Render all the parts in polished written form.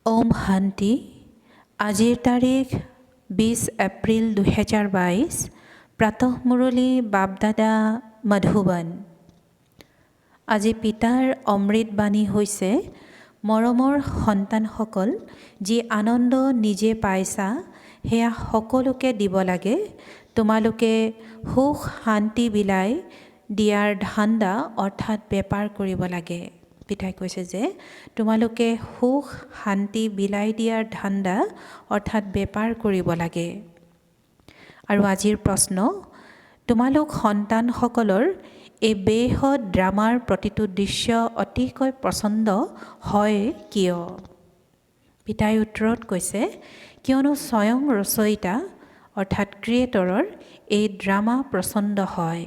ओम शांति। আজিৰ তাৰিখ 20 এপ্ৰিল 2022। প্ৰাতঃ মুৰলী বাপদাদা মধুবন। আজি পিতাৰ অমৃত বাণী হৈছে, মৰমৰ সন্তানসকল, যি আনন্দ নিজে পাইছা সেয়া সকলোকে দিব লাগে। তোমালোকে সুখ শান্তি বিলাই দিয়াৰ ধান্দা অৰ্থাৎ বেপাৰ কৰিব লাগে। পিতাই কৈছে যে তোমালোকে সুখ শান্তি বিলাই দিয়াৰ ধান্দা অৰ্থাৎ বেপাৰ কৰিব লাগে। আৰু আজিৰ প্ৰশ্ন, তোমালোক সন্তানসকলৰ এই বেহদ ড্ৰামাৰ প্ৰতিটো দৃশ্য অতিকৈ পচন্দ হয় কিয়? পিতাই উত্তৰত কৈছে, কিয়নো স্বয়ং ৰচয়িতা অৰ্থাৎ ক্ৰিয়েটৰৰ এই ড্ৰামা পচন্দ হয়।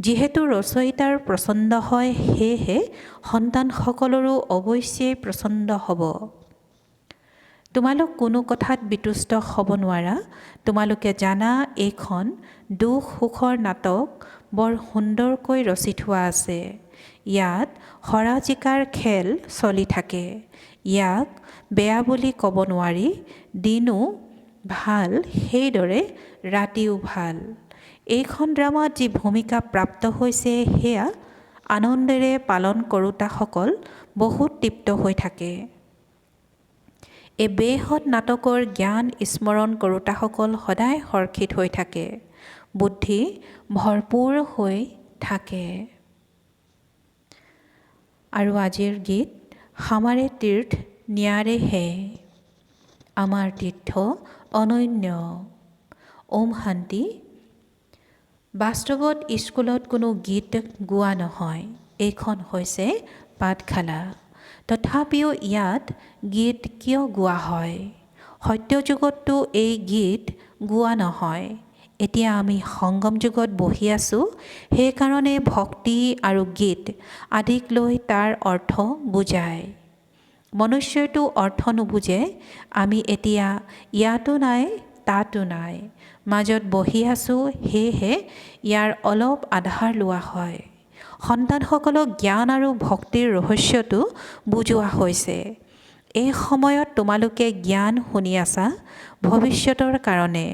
যিহেতু ৰচয়িতাৰ পচন্দ হয়, সেয়েহে সন্তানসকলৰো অৱশ্যেই পচন্দ হ'ব। তোমালোক কোনো কথাত বিতুষ্ট হ'ব নোৱাৰা। তোমালোকে জানা এইখন দুখ সুখৰ নাটক বৰ সুন্দৰকৈ ৰচি থোৱা আছে। ইয়াত হৰা জিকাৰ খেল চলি থাকে। ইয়াক বেয়া বুলি ক'ব নোৱাৰি। দিনো ভাল, সেইদৰে ৰাতিও ভাল। এইখন ড্ৰামাত যি ভূমিকা প্ৰাপ্ত হৈছে সেয়া আনন্দেৰে পালন কৰোঁতাসকল বহুত তৃপ্ত হৈ থাকে। এই বেহদ নাটকৰ জ্ঞান স্মৰণ কৰোঁতাসকল সদায় হৰ্ষিত হৈ থাকে, বুদ্ধি ভৰপূৰ হৈ থাকে। আৰু আজিৰ গীত, হামাৰে তীৰ্থ ন্যাৰে হে, আমাৰ তীৰ্থ অনন্য। ওম শান্তি। বাস্তৱত স্কুলত কোনো গীত গোৱা নহয়। এইখন হৈছে পাঠশালা। তথাপিও ইয়াত গীত কিয় গোৱা হয়? সত্য যুগততো এই গীত গোৱা নহয়। এতিয়া আমি সংগম যুগত বহি আছোঁ, সেইকাৰণে ভক্তি আৰু গীত আদিক লৈ তাৰ অৰ্থ বুজায়। মনুষ্যইতো অৰ্থ নুবুজে। আমি এতিয়া ইয়াতো নাই তাতো নাই, মাজত বহি আছোঁ, সেয়েহে ইয়াৰ অলপ আধাৰ লোৱা হয়। সন্তানসকলক জ্ঞান আৰু ভক্তিৰ ৰহস্যটো বুজোৱা হৈছে। এই সময়ত তোমালোকে জ্ঞান শুনি আছা ভৱিষ্যতৰ কাৰণে।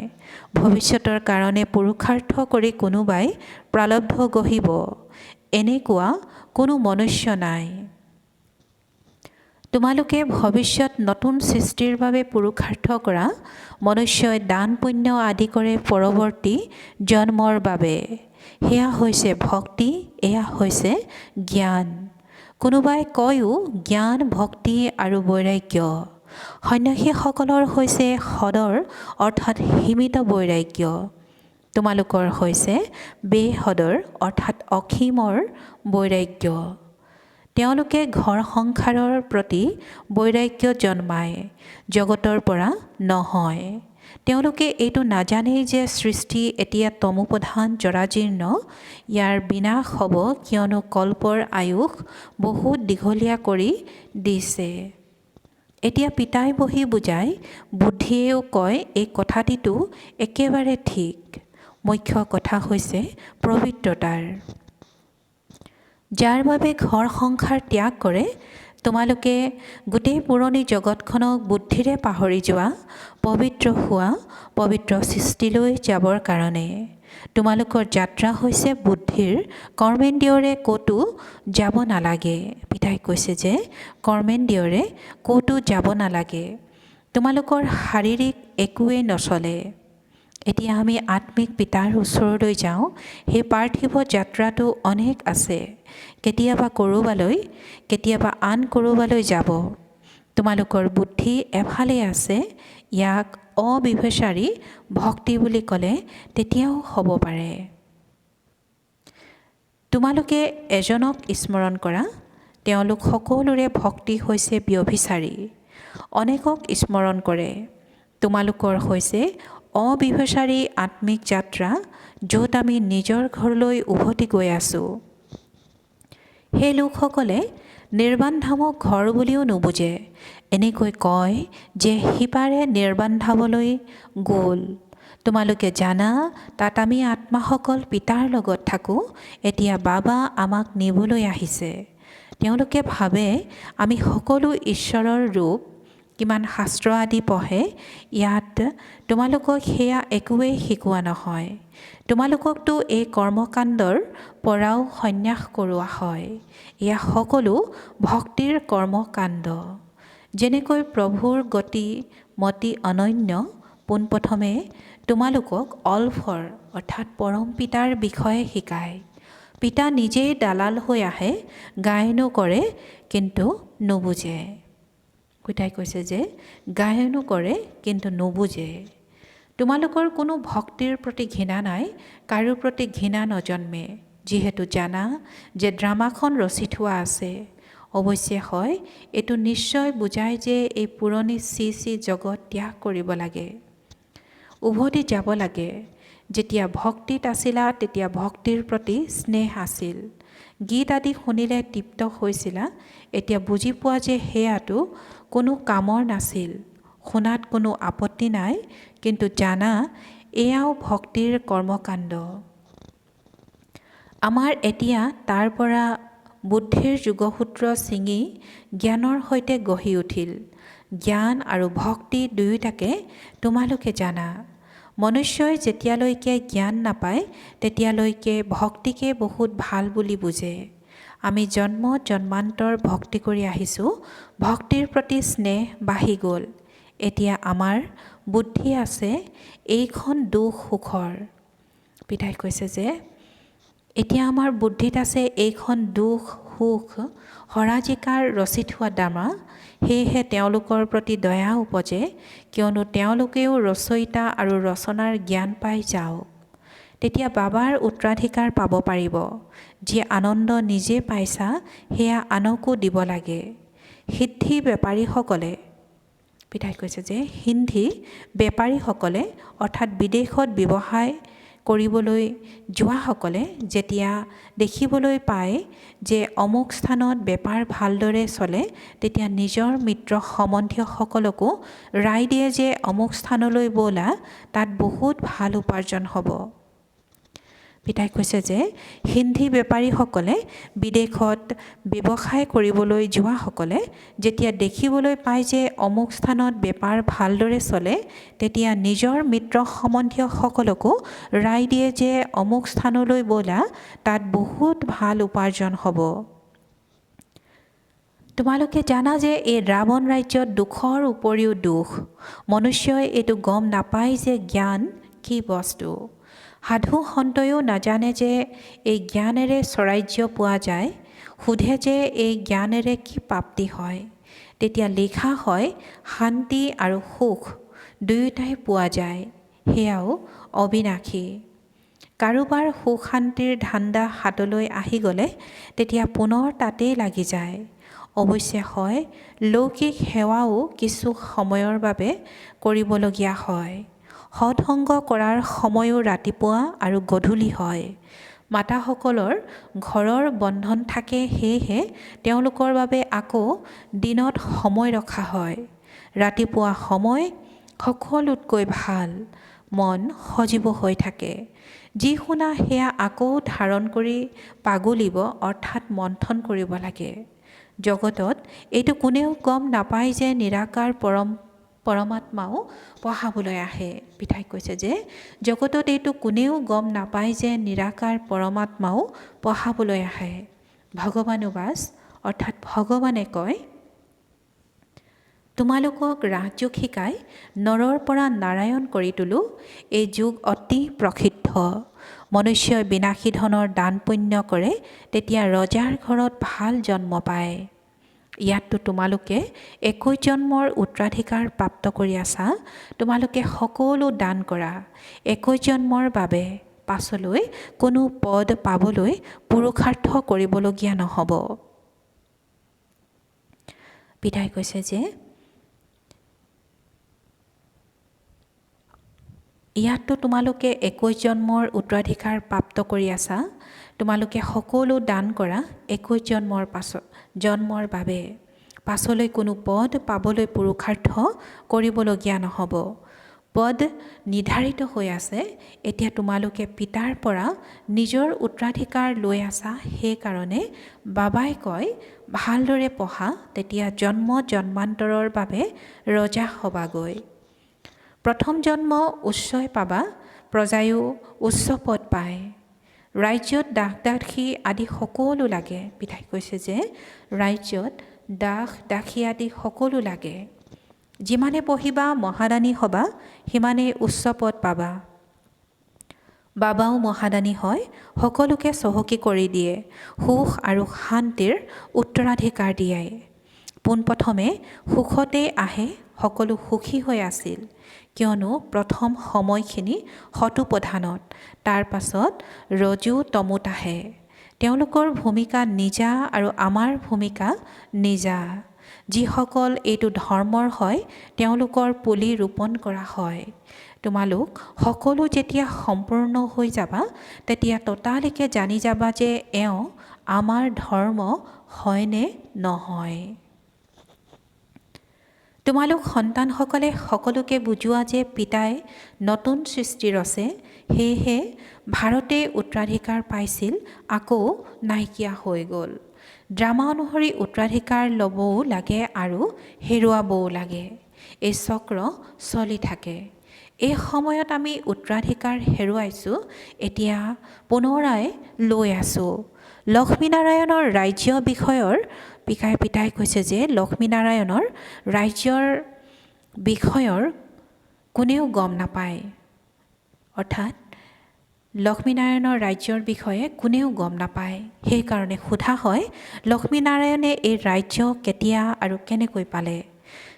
ভৱিষ্যতৰ কাৰণে পুৰুষাৰ্থ কৰি কোনোবাই প্ৰাৰব্ধ গঢ়িব, এনেকুৱা কোনো মনুষ্য নাই। তোমালোকে ভৱিষ্যত নতুন সৃষ্টিৰ বাবে পুৰুষাৰ্থ কৰা। মনুষ্যই দান পুণ্য আদি কৰে পৰৱৰ্তী জন্মৰ বাবে। সেয়া হৈছে ভক্তি, এয়া হৈছে জ্ঞান। কোনোবাই কয়ও জ্ঞান ভক্তি আৰু বৈৰাগ্য। সন্ন্যাসীসকলৰ হৈছে সদৰ অৰ্থাৎ সীমিত বৈৰাগ্য। তোমালোকৰ হৈছে বেহদৰ অৰ্থাৎ অসীমৰ বৈৰাগ্য। তেওঁলোকে ঘৰ সংসাৰৰ প্ৰতি বৈৰাগ্য জন্মায়, জগতৰ পৰা নহয়। তেওঁলোকে এইটো নাজানেই যে সৃষ্টি এতিয়া তমোপ্ৰধান জৰাজীৰ্ণ। ইয়াৰ বিনাশ হ'ব, কিয়নো কল্পৰ আয়ুস বহুত দীঘলীয়া কৰি দিছে। এতিয়া পিতাই বহি বুজায়, বুদ্ধিয়েও কয় এই কথাটিতো একেবাৰে ঠিক। মুখ্য কথা হৈছে পবিত্ৰতাৰ। যাৰ বাবে ঘৰ সংসাৰ ত্যাগ কৰে, তোমালোকে গোটেই পুৰণি জগতখনক বুদ্ধিৰে পাহৰি যোৱা, পবিত্ৰ হোৱা, পবিত্ৰ সৃষ্টিলৈ যাবৰ কাৰণে। তোমালোকৰ যাত্ৰা হৈছে বুদ্ধিৰ, কৰ্মেন্দ্ৰিয়ৰে ক'তো যাব নালাগে। পিতাই কৈছে যে কৰ্মেন্দ্ৰিয়ৰে ক'তো যাব নালাগে। তোমালোকৰ শাৰীৰিক একোৱেই নচলে। এতিয়া আমি আত্মিক পিতাৰ ওচৰলৈ যাওঁ। সেই পাৰ্থিৱ যাত্ৰাটো অনেক আছে। কেতিয়াবা ক'ৰবালৈ, কেতিয়াবা আন ক'ৰবালৈ যাব। তোমালোকৰ বুদ্ধি এফালে আছে। ইয়াক অবিভচাৰী ভক্তি বুলি ক'লে তেতিয়াও হ'ব পাৰে। তোমালোকে এজনক স্মৰণ কৰা। তেওঁলোক সকলোৰে ভক্তি হৈছে ব্যভিচাৰী। অনেকক স্মৰণ কৰে। তোমালোকৰ হৈছে অবিভচাৰী আত্মিক যাত্ৰা, য'ত আমি নিজৰ ঘৰলৈ উভতি গৈ আছোঁ। সেই লোকসকলে নিৰ্বাণ ধামক ঘৰ বুলিও নুবুজে। এনেকৈ কয় যে সিপাৰে নিৰ্বাণ ধামলৈ গ'ল। তোমালোকে জানা তাত আমি আত্মাসকল পিতাৰ লগত থাকোঁ। এতিয়া বাবা আমাক নিবলৈ আহিছে। তেওঁলোকে ভাবে আমি সকলো ঈশ্বৰৰ ৰূপ। কিমান শাস্ত্ৰ আদি পঢ়ে, ইয়াত তোমালোকক সেয়া একোৱেই শিকোৱা নহয়। তোমালোককতো এই কৰ্মকাণ্ডৰ পৰাও সন্ন্যাস কৰোৱা হয়। এয়া সকলো ভক্তিৰ কৰ্মকাণ্ড। যেনেকৈ প্ৰভুৰ গতি মতি অনন্য, পোনপ্ৰথমে তোমালোকক অলফৰ অৰ্থাৎ পৰম পিতাৰ বিষয়ে শিকায়। পিতা নিজেই দালাল হৈ আহে, গায়নো কৰে কিন্তু নুবুজে। পিতাই কৈছে যে গায়নো কৰে কিন্তু নুবুজে। তোমালোকৰ কোনো ভক্তিৰ প্ৰতি ঘৃণা নাই, কাৰো প্ৰতি ঘৃণা নজন্মে, যিহেতু জানা যে ড্ৰামাখন ৰচি থোৱা আছে। অৱশ্যে হয়, এইটো নিশ্চয় বুজায় যে এই পুৰণি চি জগত ত্যাগ কৰিব লাগে, উভতি যাব লাগে। যেতিয়া ভক্তিত আছিলা তেতিয়া ভক্তিৰ প্ৰতি স্নেহ আছিল, গীত আদি শুনিলে তৃপ্ত হৈছিলা। এতিয়া বুজি পোৱা যে সেয়াটো কোনো কামৰ নাছিল। শুনাত কোনো আপত্তি নাই, কিন্তু জানা এয়াও ভক্তিৰ কৰ্মকাণ্ড। আমাৰ এতিয়া তাৰ পৰা বুদ্ধিৰ যোগসূত্ৰ ছিঙি জ্ঞানৰ সৈতে গঢ়ি উঠিল। জ্ঞান আৰু ভক্তি দুয়োটাকে তোমালোকে জানা। মনুষ্যই যেতিয়ালৈকে জ্ঞান নাপায় তেতিয়ালৈকে ভক্তিকে বহুত ভাল বুলি বুজে। আমি জন্ম জন্মান্তৰ ভক্তি কৰি আহিছোঁ, ভক্তিৰ প্ৰতি স্নেহ বাঢ়ি গ'ল। এতিয়া আমাৰ বুদ্ধি আছে এইখন দুখ সুখৰ। পিতাই কৈছে যে এতিয়া আমাৰ বুদ্ধিত আছে এইখন দুখ সুখ হৰাজিকাৰ ৰচি থোৱা ড্ৰামা। সেয়েহে তেওঁলোকৰ প্ৰতি দয়া উপজে, কিয়নো তেওঁলোকেও ৰচয়িতা আৰু ৰচনাৰ জ্ঞান পাই যাওক। তেতিয়া বাবাৰ উত্তৰাধিকাৰ পাব পাৰিব। যি আনন্দ নিজে পাইছা সেয়া আনকো দিব লাগে। সিদ্ধি বেপাৰীসকলে, পিতাই কৈছে যে সিদ্ধি বেপাৰীসকলে অৰ্থাৎ বিদেশত ব্যৱসায় কৰিবলৈ যোৱাসকলে যেতিয়া দেখিবলৈ পায় যে অমুক স্থানত বেপাৰ ভালদৰে চলে, তেতিয়া নিজৰ মিত্ৰ সম্বন্ধীয়সকলকো ৰায় দিয়ে যে অমুক স্থানলৈ ব'লা, তাত বহুত ভাল উপাৰ্জন হ'ব। পিতাই কৈছে যে হিন্দী বেপাৰীসকলে বিদেশত ব্যৱসায় কৰিবলৈ যোৱাসকলে যেতিয়া দেখিবলৈ পায় যে অমুক স্থানত বেপাৰ ভালদৰে চলে, তেতিয়া নিজৰ মিত্ৰ সম্বন্ধীয়সকলকো ৰায় দিয়ে যে অমুক স্থানলৈ ব'লা, তাত বহুত ভাল উপাৰ্জন হ'ব। তোমালোকে জানা যে এই ৰাৱণ ৰাজ্যত দুখৰ উপৰিও দুখ। মনুষ্যই এইটো গম নাপায় যে জ্ঞান কি বস্তু। সাধু সন্তয়ো নাজানে যে এই জ্ঞানেৰে স্বৰাজ্য পোৱা যায়। সোধে যে এই জ্ঞানেৰে কি প্ৰাপ্তি হয়। তেতিয়া লিখা হয় শান্তি আৰু সুখ দুয়োটাই পোৱা যায়, সেয়াও অবিনাশী। কাৰোবাৰ সুখ শান্তিৰ ধান্দা হাতলৈ আহি গ'লে তেতিয়া পুনৰ তাতেই লাগি যায়। অৱশ্যে হয়, লৌকিক সেৱাও কিছু সময়ৰ বাবে কৰিবলগীয়া হয়। সৎসংগ কৰাৰ সময়ো ৰাতিপুৱা আৰু গধূলি হয়। মাতাসকলৰ ঘৰৰ বন্ধন থাকে, সেয়েহে তেওঁলোকৰ বাবে আকৌ দিনত সময় ৰখা হয়। ৰাতিপুৱা সময় সকলোতকৈ ভাল, মন সজীৱ হৈ থাকে। যি শুনা সেয়া আকৌ ধাৰণ কৰি পাগুলিব অৰ্থাৎ মন্থন কৰিব লাগে। জগতত এইটো কোনেও গম নাপায় যে নিৰাকাৰ পৰমাত্মাও পঢ়াবলৈ আহে। পিতাই কৈছে যে জগতত এইটো কোনেও গম নাপায় যে নিৰাকাৰ পৰমাত্মাও পঢ়াবলৈ আহে। ভগৱানুবাচ অৰ্থাৎ ভগৱানে কয়, তোমালোকক ৰাজযোগ শিকাই নৰৰ পৰা নাৰায়ণ কৰি তোলো। এই যুগ অতি প্ৰসিদ্ধ। মনুষ্যই বিনাশী ধনৰ দান পুণ্য কৰে, তেতিয়া ৰজাৰ ঘৰত ভাল জন্ম পায়। ইয়াততো তোমালোকে 21 জন্মৰ উত্তৰাধিকাৰ প্ৰাপ্ত কৰি আছা। তোমালোকে সকলো দান কৰা 21 জন্মৰ বাবে, পাছলৈ কোনো পদ পাবলৈ পুৰুষাৰ্থ কৰিবলগীয়া নহ'ব। পিতাই কৈছে যে ইয়াততো তোমালোকে 21 জন্মৰ উত্তৰাধিকাৰ প্ৰাপ্ত কৰি আছা। তোমালোকে সকলো দান কৰা 21 জন্মৰ বাবে, পাছলৈ কোনো পদ পাবলৈ পুৰুষাৰ্থ কৰিবলগীয়া নহ'ব। পদ নিৰ্ধাৰিত হৈ আছে। এতিয়া তোমালোকে পিতাৰ পৰা নিজৰ উত্তৰাধিকাৰ লৈ আছা। সেইকাৰণে বাবাই কয় ভালদৰে পঢ়া, তেতিয়া জন্ম জন্মান্তৰৰ বাবে ৰজা হ'বাগৈ। প্ৰথম জন্ম উচ্চই পাবা, প্ৰজায়ো উচ্চ পদ পায়। ৰাজ্যত দাস দাসী আদি সকলো লাগে। পিতাই কৈছে যে ৰাজ্যত দাস দাসী আদি সকলো লাগে। যিমানে পঢ়িবা মহাদানী হ'বা, সিমানেই উচ্চ পদ পাবা। বাবাও মহাদানী হয়, সকলোকে চহকী কৰি দিয়ে, সুখ আৰু শান্তিৰ উত্তৰাধিকাৰ দিয়ে। পোনপ্ৰথমে সুখতেই আহে, সকলো সুখী হৈ আছিল, কিয়নো প্ৰথম সময়খিনি শতোপ্ৰধানত, তাৰ পাছত ৰজু তমুত আহে। তেওঁলোকৰ ভূমিকা নিজা আৰু আমাৰ ভূমিকা নিজা। যিসকল এইটো ধৰ্মৰ হয়, তেওঁলোকৰ পুলি ৰোপণ কৰা হয়। তোমালোক সকলো যেতিয়া সম্পূৰ্ণ হৈ যাবা, তেতিয়া ততালিকে জানি যাবা যে এওঁ আমাৰ ধৰ্ম হয়নে নহয়। তোমালোক সন্তানসকলে সকলোকে বুজোৱা যে পিতাই নতুন সৃষ্টি ৰচে, সেয়েহে ভাৰতে উত্তৰাধিকাৰ পাইছিল, আকৌ নাইকিয়া হৈ গ'ল। ড্ৰামা অনুসৰি উত্তৰাধিকাৰ ল'বও লাগে আৰু হেৰুৱাবও লাগে। এই চক্ৰ চলি থাকে। এই সময়ত আমি উত্তৰাধিকাৰ হেৰুৱাইছোঁ, এতিয়া পুনৰাই লৈ আছোঁ। লক্ষ্মীনাৰায়ণৰ ৰাজ্য বিষয়ৰ পিতাই কৈছে যে লক্ষ্মীনাৰায়ণৰ ৰাজ্যৰ বিষয়ৰ কোনেও গম নাপায়। অৰ্থাৎ লক্ষ্মীনাৰায়ণৰ ৰাজ্যৰ বিষয়ে কোনেও গম নাপায়। সেইকাৰণে সোধা হয় লক্ষ্মীনাৰায়ণে এই ৰাজ্য কেতিয়া আৰু কেনেকৈ পালে।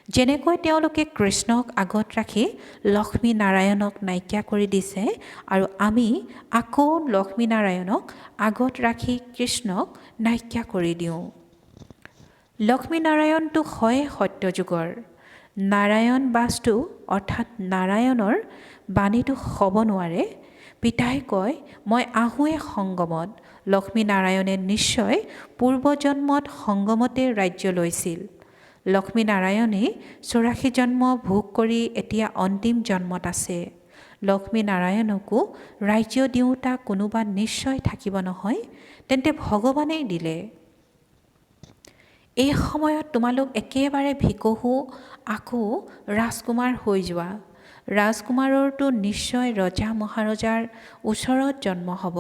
যেনেকৈ তেওঁলোকে কৃষ্ণক আগত ৰাখি লক্ষ্মীনাৰায়ণক নাইকিয়া কৰি দিছে, আৰু আমি আকৌ লক্ষ্মীনাৰায়ণক আগত ৰাখি কৃষ্ণক নাইকিয়া কৰি দিওঁ। লক্ষ্মীনাৰায়ণটো হয় সত্যযুগৰ। নাৰায়ণ বাস্তু অৰ্থাৎ নাৰায়ণৰ বাণীটো হ'ব নোৱাৰে। পিতাই কয় মই আহোঁৱে সংগমত। লক্ষ্মীনাৰায়ণে নিশ্চয় পূৰ্বজন্মত সংগমতে ৰাজ্য লৈছিল। লক্ষ্মীনাৰায়ণেই 84 জন্ম ভোগ কৰি এতিয়া অন্তিম জন্মত আছে। লক্ষ্মীনাৰায়ণকো ৰাজ্য দিওঁতা কোনোবা নিশ্চয় থাকিব নহয়, তেন্তে ভগৱানেই দিলে। এই সময়ত তোমালোক একেবাৰে ভিকহু, আকৌ ৰাজকুমাৰ হৈ যোৱা। ৰাজকুমাৰৰতো নিশ্চয় ৰজা মহাৰজাৰ ওচৰত জন্ম হ'ব।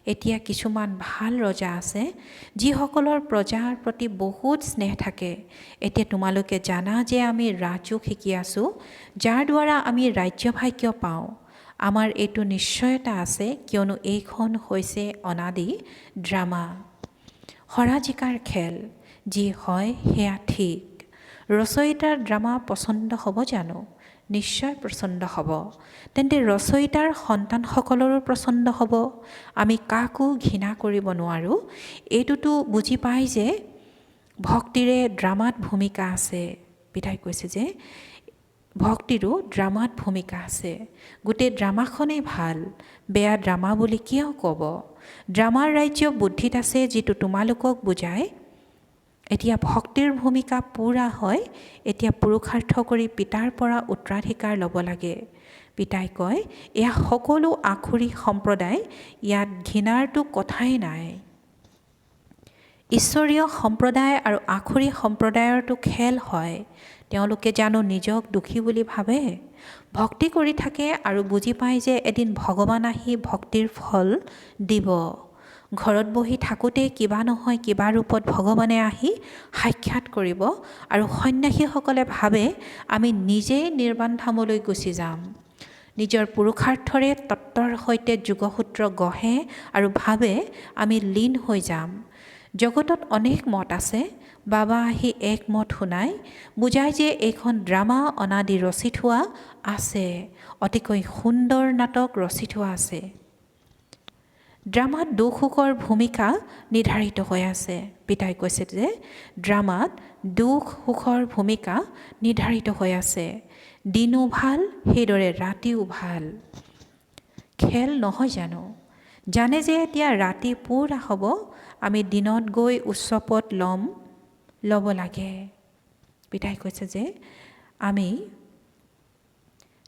এতিয়া কিছুমান ভাল ৰজা আছে, যিসকলৰ প্ৰজাৰ প্ৰতি বহুত স্নেহ থাকে। এতিয়া তোমালোকে জানা যে আমি ৰাজযোগ শিকি আছোঁ, যাৰ দ্বাৰা আমি ৰাজ্যভাগ্য পাওঁ। আমাৰ এইটো নিশ্চয়তা আছে, কিয়নো এইখন হৈছে অনাদি ড্ৰামা, হৰা-জিকাৰ খেল। যি হয় সেয়া ঠিক। ৰচয়িতাৰ ড্ৰামা পচন্দ হ'ব জানো? নিশ্চয় পচন্দ হ'ব। তেন্তে ৰচয়িতাৰ সন্তানসকলৰো পচন্দ হ'ব। আমি কাকো ঘৃণা কৰিব নোৱাৰোঁ। এইটোতো বুজি পায় যে ভক্তিৰে ড্ৰামাত ভূমিকা আছে। পিতাই কৈছে যে ভক্তিৰো ড্ৰামাত ভূমিকা আছে। গোটেই ড্ৰামাখনেই ভাল, বেয়া ড্ৰামা বুলি কিয় ক'ব? ড্ৰামাৰ ৰাজ্য বুদ্ধিত আছে, যিটো তোমালোকক বুজায়। এতিয়া ভক্তিৰ ভূমিকা পূৰা হয়। এতিয়া পুৰুষাৰ্থ কৰি পিতাৰ পৰা উত্তৰাধিকাৰ ল'ব লাগে। পিতাই কয় এয়া সকলো আখুৰী সম্প্ৰদায়, ইয়াত ঘৃণাৰটো কথাই নাই। ঈশ্বৰীয় সম্প্ৰদায় আৰু আখুৰী সম্প্ৰদায়ৰতো খেল হয়। তেওঁলোকে জানো নিজক দুখী বুলি ভাবে? ভক্তি কৰি থাকে আৰু বুজি পায় যে এদিন ভগৱান আহি ভক্তিৰ ফল দিব। ঘৰত বহি থাকোঁতে কিবা নহয় কিবা ৰূপত ভগৱানে আহি সাক্ষাৎ কৰিব, আৰু সন্ন্যাসীসকলে ভাবে আমি নিজেই নিৰ্বাণ ধামলৈ গুচি যাম। নিজৰ পুৰুষাৰ্থৰে তত্ত্বৰ সৈতে যোগসূত্ৰ গঢ়ে আৰু ভাবে আমি লীন হৈ যাম। জগতত অনেক মত আছে। বাবা আহি এক মত শুনাই, বুজায় যে এইখন ড্ৰামা অনাদি ৰচি থোৱা আছে, অতিকৈ সুন্দৰ নাটক ৰচি থোৱা আছে। ড্ৰামাত দুখ সুখৰ ভূমিকা নিৰ্ধাৰিত হৈ আছে। পিতাই কৈছে যে ড্ৰামাত দুখ সুখৰ ভূমিকা নিৰ্ধাৰিত হৈ আছে। দিনো ভাল, সেইদৰে ৰাতিও ভাল। খেল নহয় জানো? জানে যে এতিয়া ৰাতি পুৰা হ'ব, আমি দিনত গৈ উচ্চ পদ ল'ব লাগে। পিতাই কৈছে যে আমি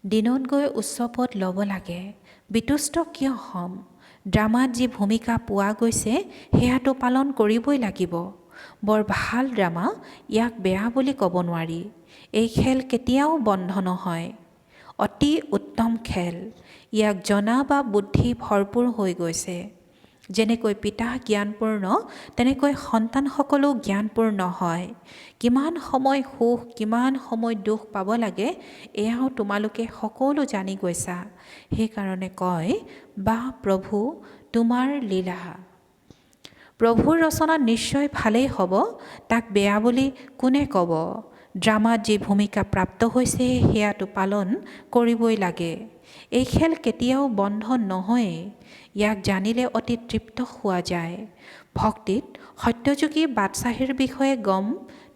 দিনত গৈ উচ্চ পদ ল'ব লাগে, বিতুষ্ট কিয় হ'ম? ড্ৰামাত যি ভূমিকা পোৱা গৈছে সেয়াটো পালন কৰিবই লাগিব। বৰ ভাল ড্ৰামা, ইয়াক বেয়া বুলি ক'ব নোৱাৰি। এই খেল কেতিয়াও বন্ধ নহয়, অতি উত্তম খেল। ইয়াক জনা বা বুদ্ধি ভৰপূৰ হৈ গৈছে। যেনেকৈ পিতা জ্ঞানপূৰ্ণ তেনেকৈ সন্তানসকলো জ্ঞানপূৰ্ণ হয়। কিমান সময় সুখ কিমান সময় দুখ পাব লাগে এয়াও তোমালোকে সকলো জানি গৈছা। সেইকাৰণে কয়, বা প্ৰভু তোমাৰ লীলা। প্ৰভুৰ ৰচনা নিশ্চয় ভালেই হ'ব, তাক বেয়া বুলি কোনে ক'ব? ড্ৰামাত যি ভূমিকা প্ৰাপ্ত হৈছে সেয়াটো পালন কৰিবই লাগে। এই খেল কেতিয়াও বন্ধ নহয়েই, ইয়াক জানিলে অতি তৃপ্ত হোৱা যায়। ভক্তিত সত্যযুগী বাদশ্বাহীৰ বিষয়ে গম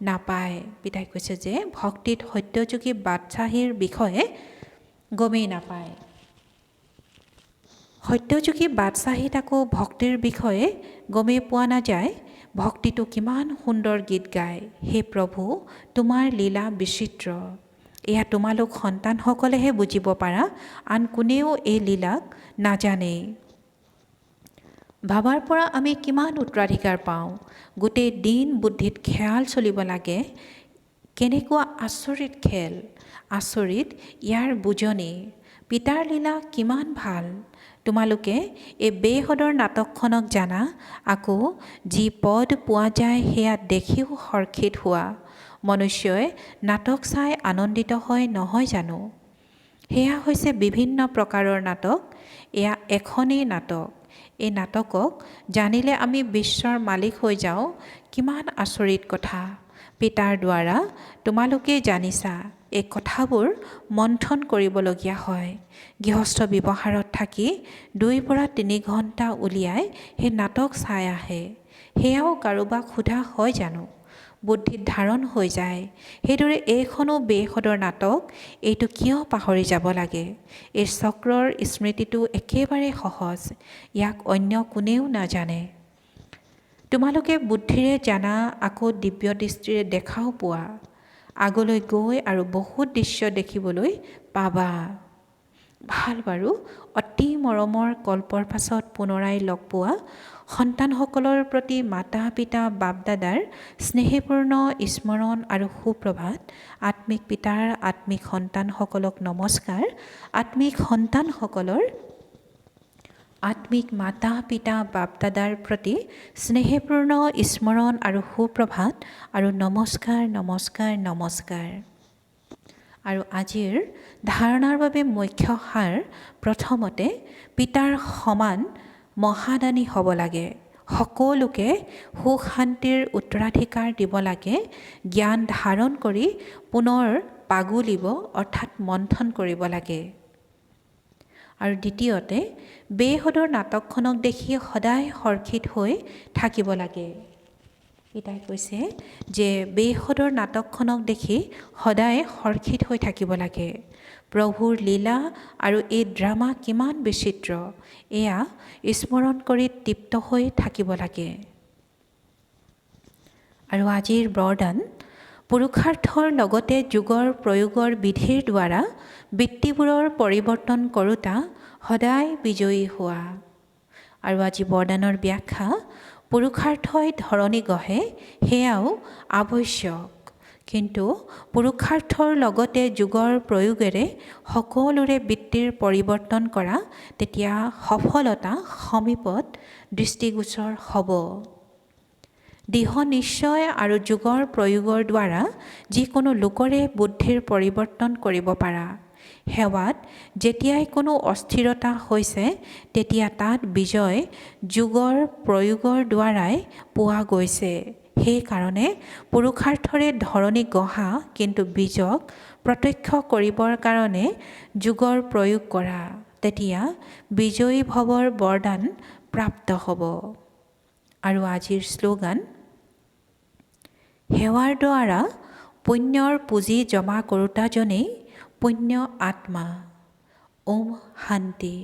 নাপায়। পিতাই কৈছে যে ভক্তিত সত্যযুগী বাদশ্বাহীৰ বিষয়ে গমেই নাপায়। সত্যযুগী বাদশ্বাহীত আকৌ ভক্তিৰ বিষয়ে গমেই পোৱা নাযায়। ভক্তিটো কিমান সুন্দৰ গীত গায়, হে প্ৰভু তোমাৰ লীলা বিচিত্ৰ। এয়া তোমালোক সন্তানসকলেহে বুজিব পাৰা, আন কোনেও এই লীলাক নাজানেই। ভাবাৰ পৰা আমি কিমান উত্তৰাধিকাৰ পাওঁ। গোটেই দিন বুদ্ধিত খেয়াল চলিব লাগে। কেনেকুৱা আচৰিত খেল, আচৰিত ইয়াৰ বুজনি। পিতাৰ লীলা কিমান ভাল। তোমালোকে এই বেহদৰ নাটকখনক জানা, আকৌ যি পদ পোৱা যায় সেয়া দেখিও হৰ্ষিত হোৱা। মনুষ্যই নাটক চাই আনন্দিত হয় নহয় জানো? সেয়া হৈছে বিভিন্ন প্ৰকাৰৰ নাটক। এয়া এখনেই নাটক। এই নাটকক জানিলে আমি বিশ্বৰ মালিক হৈ যাওঁ। কিমান আচৰিত কথা। পিতাৰ দ্বাৰা তোমালোকেই জানিছা। এই কথাবোৰ মন্থন কৰিবলগীয়া হয়। গৃহস্থ ব্যৱহাৰত থাকি 2 পৰা 3 ঘণ্টা উলিয়াই সেই নাটক চাই আহে। সেয়াও কাৰোবাক সোধা হয় জানো? বুদ্ধিত ধাৰণ হৈ যায়। সেইদৰে এইখনো বেহদৰ নাটক। এইটো কিয় পাহৰি যাব লাগে? এই চক্ৰৰ স্মৃতিটো একেবাৰে সহজ, ইয়াক অন্য কোনেও নাজানে। তোমালোকে বুদ্ধিৰে জানা, আকৌ দিব্য দৃষ্টিৰে দেখাও পোৱা। আগলৈ গৈ আৰু বহুত দৃশ্য দেখিবলৈ পাবা। ভাল বাৰু, অতি মৰমৰ কল্পৰ পাছত পুনৰাই লগ পোৱা সন্তানসকলৰ প্ৰতি মাতা পিতা বাপ দাদাৰ স্নেহপূৰ্ণ স্মৰণ আৰু সুপ্ৰভাত। আত্মিক পিতাৰ আত্মিক সন্তানসকলক নমস্কাৰ। আত্মিক সন্তানসকলৰ আত্মিক মাতা পিতা বাপ দাদাৰ প্ৰতি স্নেহপূৰ্ণ স্মৰণ আৰু সুপ্ৰভাত আৰু নমস্কাৰ নমস্কাৰ নমস্কাৰ। আৰু আজিৰ ধাৰণাৰ বাবে মুখ্য সাৰ, প্ৰথমতে পিতাৰ সমান মহাদানী হ'ব লাগে। সকলোকে সুখ শান্তিৰ উত্তৰাধিকাৰ দিব লাগে। জ্ঞান ধাৰণ কৰি পুনৰ পাগুলিব অৰ্থাৎ মন্থন কৰিব লাগে। আৰু দ্বিতীয়তে বেহদৰ নাটকখনক দেখি সদায় হৰ্ষিত হৈ থাকিব লাগে। পিতাই কৈছে যে বেহদৰ নাটকখনক দেখি সদায় হৰ্ষিত হৈ থাকিব লাগে। প্ৰভুৰ লীলা আৰু এই ড্ৰামা কিমান বিচিত্ৰ, এয়া স্মৰণ কৰি তৃপ্ত হৈ থাকিব লাগে। আৰু আজিৰ বৰদান, পুৰুষাৰ্থৰ লগতে যুগৰ প্ৰয়োগৰ বিধিৰ দ্বাৰা বৃত্তিবোৰৰ পৰিৱৰ্তন কৰোঁতা সদায় বিজয়ী হোৱা। আৰু আজি বৰদানৰ ব্যাখ্যা, পুৰুষাৰ্থই ধৰণী গঢ়ে সেয়াও আৱশ্যক, কিন্তু পুৰুষাৰ্থৰ লগতে যুগৰ প্ৰয়োগেৰে সকলোৰে বৃত্তিৰ পৰিৱৰ্তন কৰা, তেতিয়া সফলতা সমীপত দৃষ্টিগোচৰ হ'ব। দৃঢ় নিশ্চয় আৰু যুগৰ প্ৰয়োগৰ দ্বাৰা যিকোনো লোকৰে বুদ্ধিৰ পৰিৱৰ্তন কৰিব পাৰা। সেৱাত যেতিয়াই কোনো অস্থিৰতা হৈছে তেতিয়া তাত বিজয় যুগৰ প্ৰয়োগৰ দ্বাৰাই পোৱা গৈছে। সেইকাৰণে পুৰুষাৰ্থৰে ধৰণী গঢ়া, কিন্তু বীজক প্ৰত্যক্ষ কৰিবৰ কাৰণে যুগৰ প্ৰয়োগ কৰা, তেতিয়া বিজয়ী ভৱৰ বৰদান প্ৰাপ্ত হ'ব। আৰু আজিৰ শ্লোগান, সেৱাৰ দ্বাৰা পুণ্যৰ পুঁজি জমা কৰোঁতাজনেই পুণ্য আত্মা। ওম শান্তি।